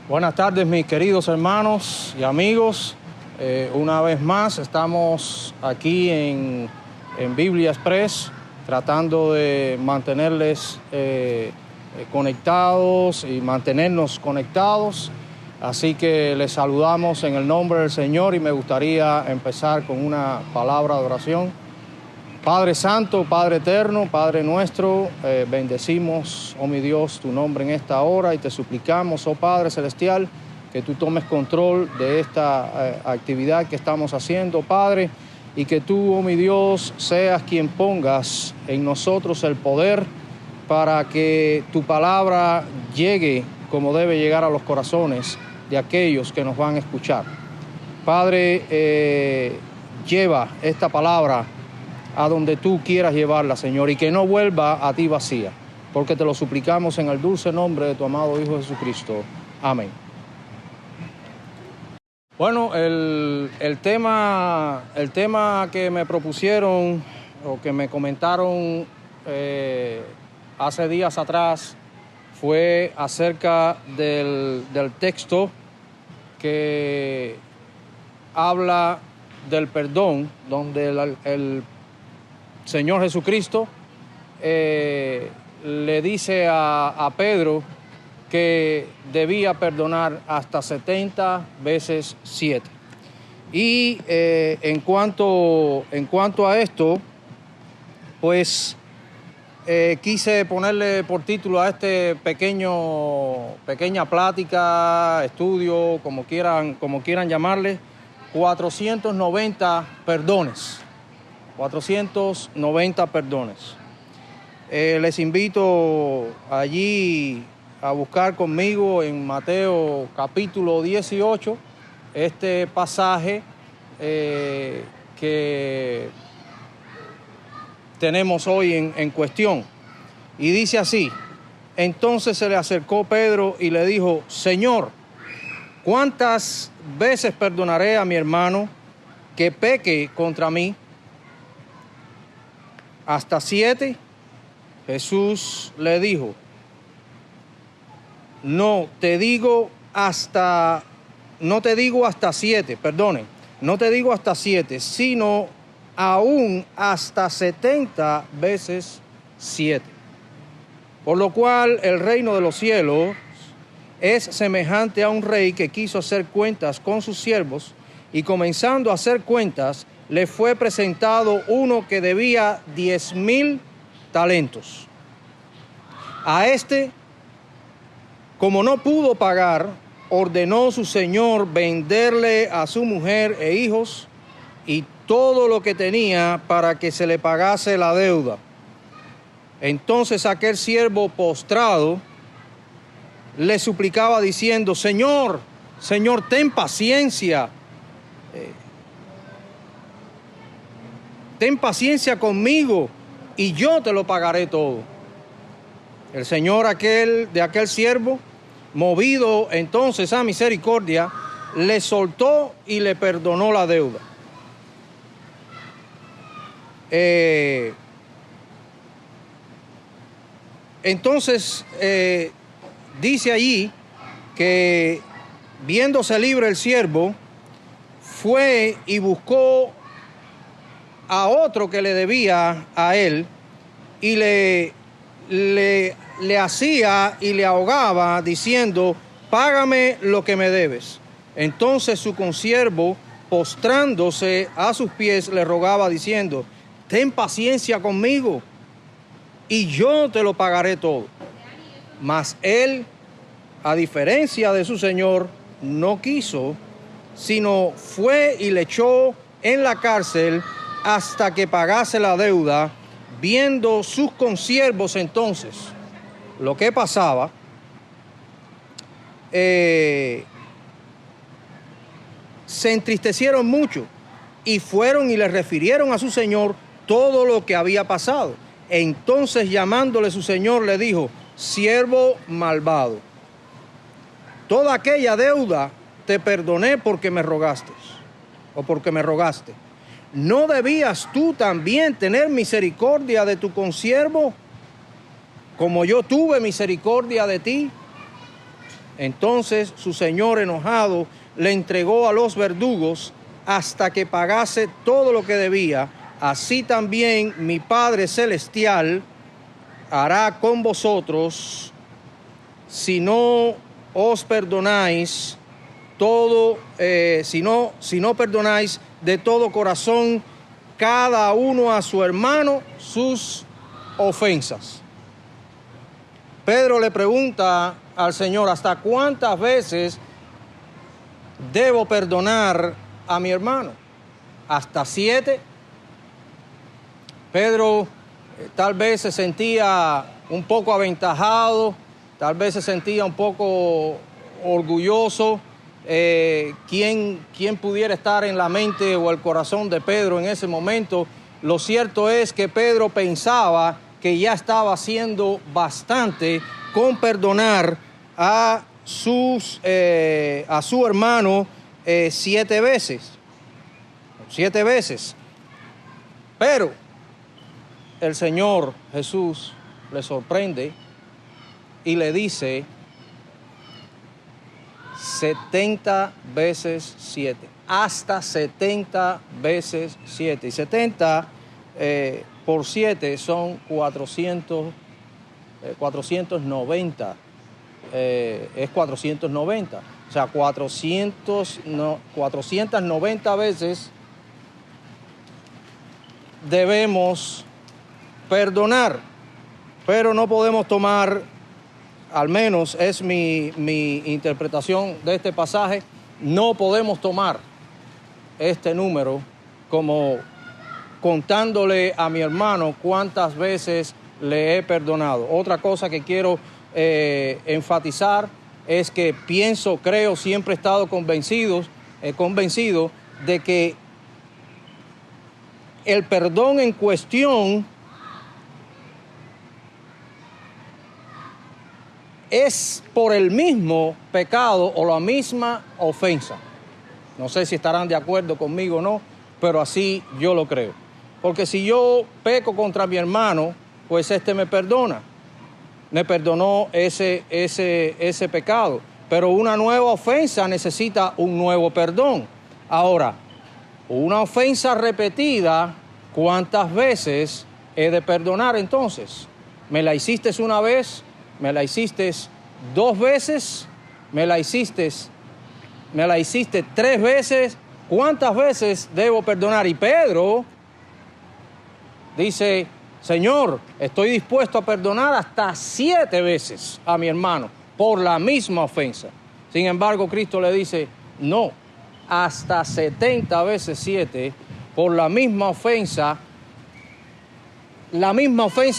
Buenas tardes, mis queridos hermanos y amigos. Una vez más estamos aquí en Biblia Express tratando de mantenerles conectados y mantenernos conectados. Así que les saludamos en el nombre del Señor y me gustaría empezar con una palabra de oración. Padre Santo, Padre Eterno, Padre nuestro, bendecimos, oh mi Dios, tu nombre en esta hora y te suplicamos, oh Padre Celestial, que tú tomes control de esta actividad que estamos haciendo, Padre, y que tú, oh mi Dios, seas quien pongas en nosotros el poder para que tu palabra llegue como debe llegar a los corazones de aquellos que nos van a escuchar. Padre, lleva esta palabra a donde tú quieras llevarla, Señor, y que no vuelva a ti vacía, porque te lo suplicamos en el dulce nombre de tu amado Hijo Jesucristo. Amén. Bueno, el tema que me propusieron o que me comentaron hace días atrás fue acerca del texto que habla del perdón, donde el Señor Jesucristo le dice a Pedro que debía perdonar hasta 70 veces 7. Y en cuanto a esto, pues quise ponerle por título a este pequeña plática, estudio, como quieran llamarle, 490 perdones. 490 perdones. Les invito allí a buscar conmigo en Mateo capítulo 18 este pasaje que tenemos hoy en cuestión. Y dice así: entonces se le acercó Pedro y le dijo: Señor, ¿cuántas veces perdonaré a mi hermano que peque contra mí? ¿Hasta 7? Jesús le dijo: no te digo hasta 7, no te digo hasta 7, sino aún hasta 70 veces 7. Por lo cual el reino de los cielos es semejante a un rey que quiso hacer cuentas con sus siervos, y comenzando a hacer cuentas, le fue presentado uno que debía 10,000 talentos. A este, como no pudo pagar, ordenó su señor venderle a su mujer e hijos y todo lo que tenía para que se le pagase la deuda. Entonces aquel siervo postrado le suplicaba diciendo: Señor, ten paciencia. Ten paciencia conmigo y yo te lo pagaré todo. El señor de aquel siervo, movido entonces a misericordia, le soltó y le perdonó la deuda. Entonces dice allí que, viéndose libre el siervo, fue y buscó a otro que le debía a él y le hacía y le ahogaba diciendo: págame lo que me debes. Entonces su consiervo, postrándose a sus pies, le rogaba diciendo: ten paciencia conmigo y yo te lo pagaré todo. Mas él, a diferencia de su señor, no quiso, sino fue y le echó en la cárcel hasta que pagase la deuda. Viendo sus consiervos entonces lo que pasaba, se entristecieron mucho y fueron y le refirieron a su señor todo lo que había pasado. Entonces, llamándole su señor, le dijo: siervo malvado, toda aquella deuda te perdoné porque me rogaste, o porque me rogaste. ¿No debías tú también tener misericordia de tu consiervo, como yo tuve misericordia de ti? Entonces su señor, enojado, le entregó a los verdugos hasta que pagase todo lo que debía. Así también mi Padre Celestial hará con vosotros si no os perdonáis todo, si no perdonáis de todo corazón cada uno a su hermano sus ofensas. Pedro le pregunta al Señor, ¿hasta cuántas veces debo perdonar a mi hermano? ¿Hasta 7? Pedro tal vez se sentía un poco aventajado, tal vez se sentía un poco orgulloso. ¿Quién pudiera estar en la mente o el corazón de Pedro en ese momento? Lo cierto es que Pedro pensaba que ya estaba haciendo bastante con perdonar a su hermano 7 veces. 7 veces. Pero el Señor Jesús le sorprende y le dice 70 veces 7, hasta 70 veces 7. Y 70 por 7 son 490. Es 490. O sea, 490 veces debemos perdonar. Pero no podemos tomar, al menos es mi interpretación de este pasaje, no podemos tomar este número como contándole a mi hermano cuántas veces le he perdonado. Otra cosa que quiero enfatizar es que creo, siempre he estado convencido de que el perdón en cuestión es por el mismo pecado o la misma ofensa. No sé si estarán de acuerdo conmigo o no, pero así yo lo creo. Porque si yo peco contra mi hermano, pues me perdona. Me perdonó ese pecado. Pero una nueva ofensa necesita un nuevo perdón. Ahora, una ofensa repetida, ¿cuántas veces he de perdonar entonces? ¿Me la hiciste una vez? ¿Me la hiciste 2 veces? ¿Me la hiciste 3 veces? ¿Cuántas veces debo perdonar? Y Pedro dice, Señor, estoy dispuesto a perdonar hasta 7 veces a mi hermano por la misma ofensa. Sin embargo, Cristo le dice, no, hasta 70 veces 7 por la misma ofensa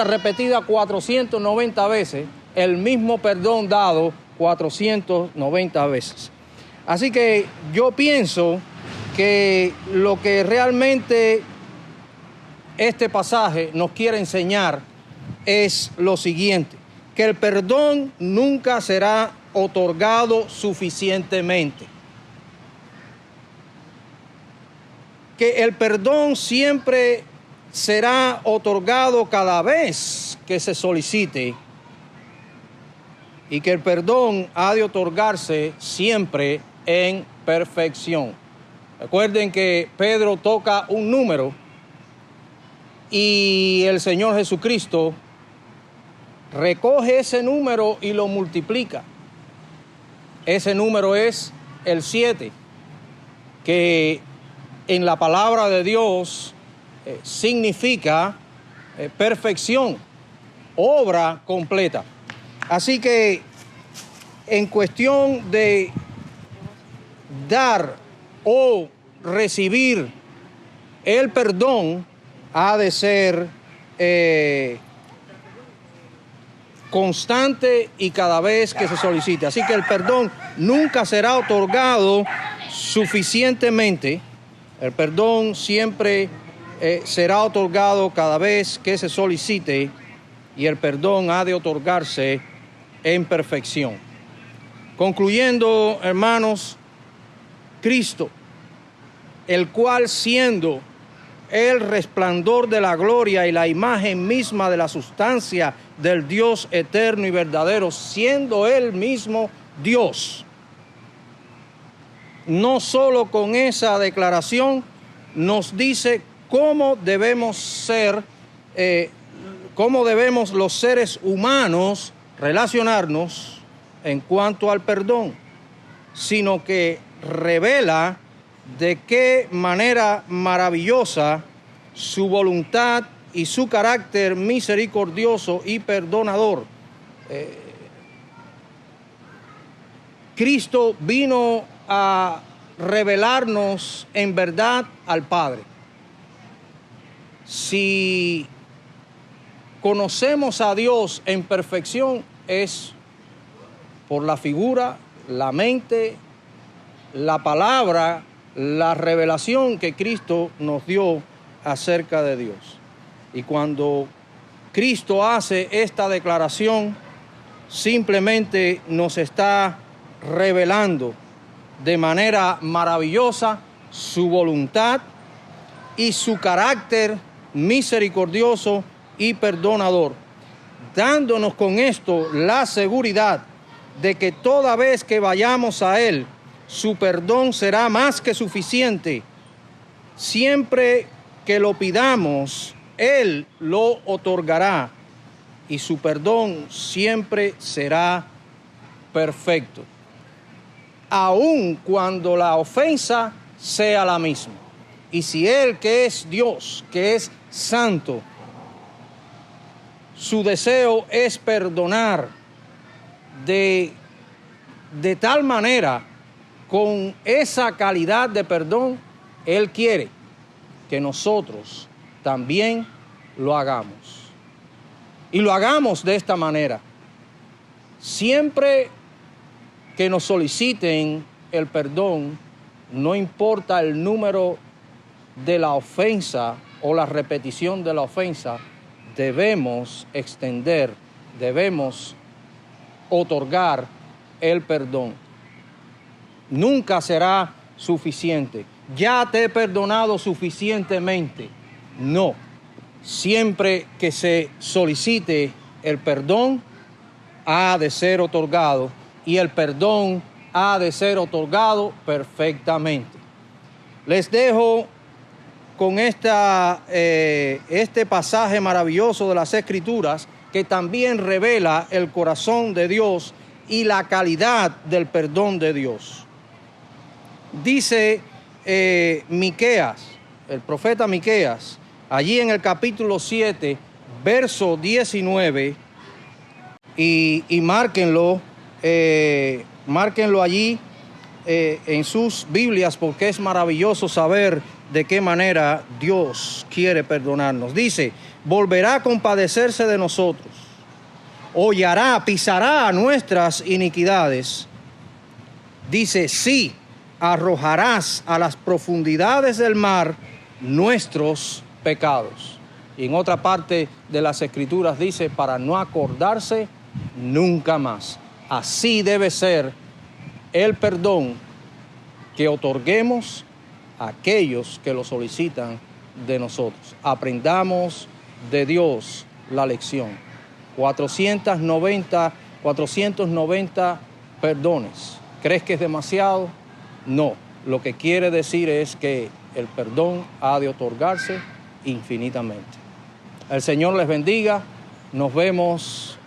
repetida 490 veces, el mismo perdón dado 490 veces. Así que yo pienso que lo que realmente este pasaje nos quiere enseñar es lo siguiente, que el perdón nunca será otorgado suficientemente. Que el perdón siempre será otorgado cada vez que se solicite y que el perdón ha de otorgarse siempre en perfección. Recuerden que Pedro toca un número y el Señor Jesucristo recoge ese número y lo multiplica. Ese número es el 7, que en la palabra de Dios significa perfección, obra completa. Así que en cuestión de dar o recibir el perdón, ha de ser constante y cada vez que se solicite. Así que el perdón nunca será otorgado suficientemente. El perdón siempre será otorgado cada vez que se solicite y el perdón ha de otorgarse en perfección. Concluyendo, hermanos, Cristo, el cual siendo el resplandor de la gloria y la imagen misma de la sustancia del Dios eterno y verdadero, siendo Él mismo Dios. No solo con esa declaración nos dice cómo debemos ser, cómo debemos los seres humanos relacionarnos en cuanto al perdón, sino que revela de qué manera maravillosa su voluntad y su carácter misericordioso y perdonador. Cristo vino a revelarnos en verdad al Padre. Si conocemos a Dios en perfección, es por la figura, la mente, la palabra, la revelación que Cristo nos dio acerca de Dios. Y cuando Cristo hace esta declaración, simplemente nos está revelando de manera maravillosa su voluntad y su carácter misericordioso y perdonador, dándonos con esto la seguridad de que toda vez que vayamos a Él, su perdón será más que suficiente. Siempre que lo pidamos, Él lo otorgará y su perdón siempre será perfecto, aun cuando la ofensa sea la misma. Y si Él, que es Dios, que es santo, su deseo es perdonar de tal manera, con esa calidad de perdón, Él quiere que nosotros también lo hagamos. Y lo hagamos de esta manera. Siempre que nos soliciten el perdón, no importa el número de la ofensa o la repetición de la ofensa, debemos extender, debemos otorgar el perdón. Nunca será suficiente. Ya te he perdonado suficientemente. No. Siempre que se solicite el perdón, ha de ser otorgado, y el perdón ha de ser otorgado perfectamente. Les dejo con este pasaje maravilloso de las Escrituras, que también revela el corazón de Dios y la calidad del perdón de Dios. Dice Miqueas, el profeta Miqueas, allí en el capítulo 7, verso 19, y márquenlo allí en sus Biblias, porque es maravilloso saber de qué manera Dios quiere perdonarnos. Dice: volverá a compadecerse de nosotros, hollará, pisará nuestras iniquidades. Dice: sí, arrojarás a las profundidades del mar nuestros pecados. Y en otra parte de las Escrituras dice: para no acordarse nunca más. Así debe ser el perdón que otorguemos a aquellos que lo solicitan de nosotros. Aprendamos de Dios la lección. 490 perdones. ¿Crees que es demasiado? No. Lo que quiere decir es que el perdón ha de otorgarse infinitamente. El Señor les bendiga. Nos vemos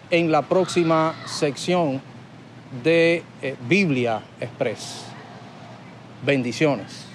en la próxima sección de Biblia Express. Bendiciones.